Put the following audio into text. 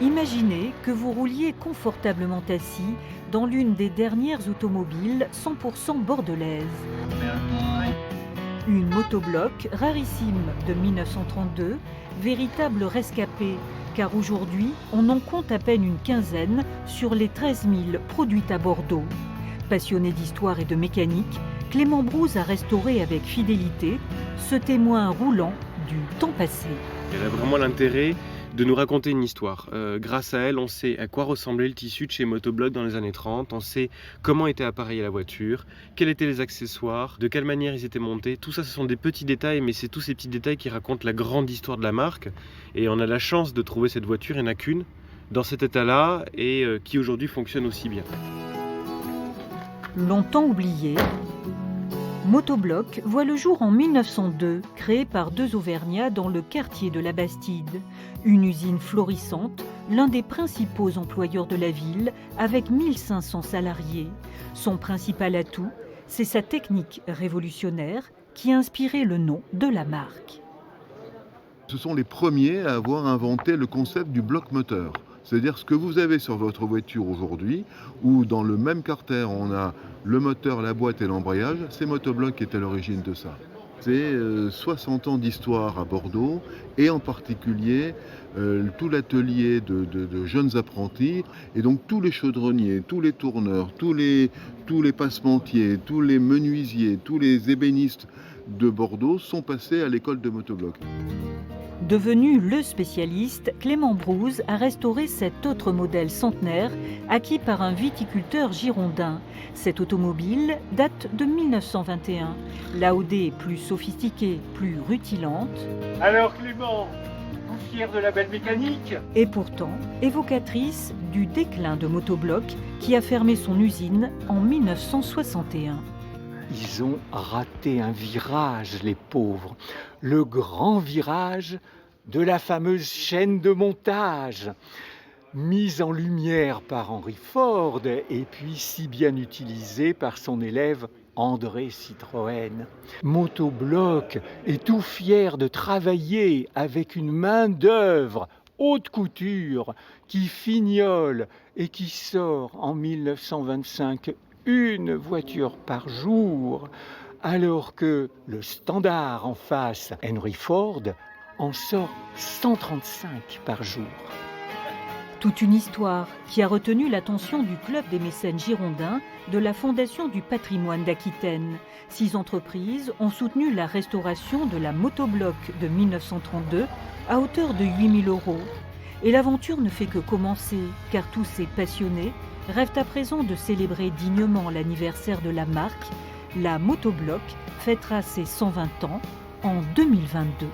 Imaginez que vous rouliez confortablement assis dans l'une des dernières automobiles 100% bordelaise. Une motobloc rarissime de 1932, véritable rescapé, car aujourd'hui, on en compte à peine une quinzaine sur les 13 000 produites à Bordeaux. Passionné d'histoire et de mécanique, Clément Brouze a restauré avec fidélité ce témoin roulant du temps passé. Elle a vraiment l'intérêt de nous raconter une histoire. Grâce à elle, on sait à quoi ressemblait le tissu de chez Motobloc dans les années 30, on sait comment était appareillée la voiture, quels étaient les accessoires, de quelle manière ils étaient montés. Tout ça, ce sont des petits détails, mais c'est tous ces petits détails qui racontent la grande histoire de la marque. Et on a la chance de trouver cette voiture, il n'y en a qu'une, dans cet état-là, et qui aujourd'hui fonctionne aussi bien. Longtemps oublié, Motobloc voit le jour en 1902, créé par deux Auvergnats dans le quartier de la Bastide. Une usine florissante, l'un des principaux employeurs de la ville, avec 1500 salariés. Son principal atout, c'est sa technique révolutionnaire qui a inspiré le nom de la marque. Ce sont les premiers à avoir inventé le concept du bloc moteur. C'est-à-dire ce que vous avez sur votre voiture aujourd'hui, où dans le même carter on a le moteur, la boîte et l'embrayage, c'est Motobloc qui est à l'origine de ça. C'est 60 ans d'histoire à Bordeaux et en particulier tout l'atelier de jeunes apprentis et donc tous les chaudronniers, tous les tourneurs, tous les passementiers, tous les menuisiers, tous les ébénistes de Bordeaux sont passés à l'école de Motobloc. Devenu le spécialiste, Clément Brouze a restauré cet autre modèle centenaire acquis par un viticulteur girondin. Cette automobile date de 1921. L'AOD est plus sophistiquée, plus rutilante. Alors Clément, vous fier de la belle mécanique? Et pourtant évocatrice du déclin de Motobloc qui a fermé son usine en 1961. Ils ont raté un virage, les pauvres. Le grand virage de la fameuse chaîne de montage, mise en lumière par Henry Ford et puis si bien utilisée par son élève André Citroën. Motobloc est tout fier de travailler avec une main-d'œuvre haute couture qui fignole et qui sort en 1925 une voiture par jour, alors que le standard en face, Henry Ford, en sort 135 par jour. Toute une histoire qui a retenu l'attention du Club des mécènes girondins de la Fondation du patrimoine d'Aquitaine. 6 entreprises ont soutenu la restauration de la Motobloc de 1932 à hauteur de 8 000 €. Et l'aventure ne fait que commencer, car tous ces passionnés rêvent à présent de célébrer dignement l'anniversaire de la marque. La Motobloc fêtera ses 120 ans en 2022.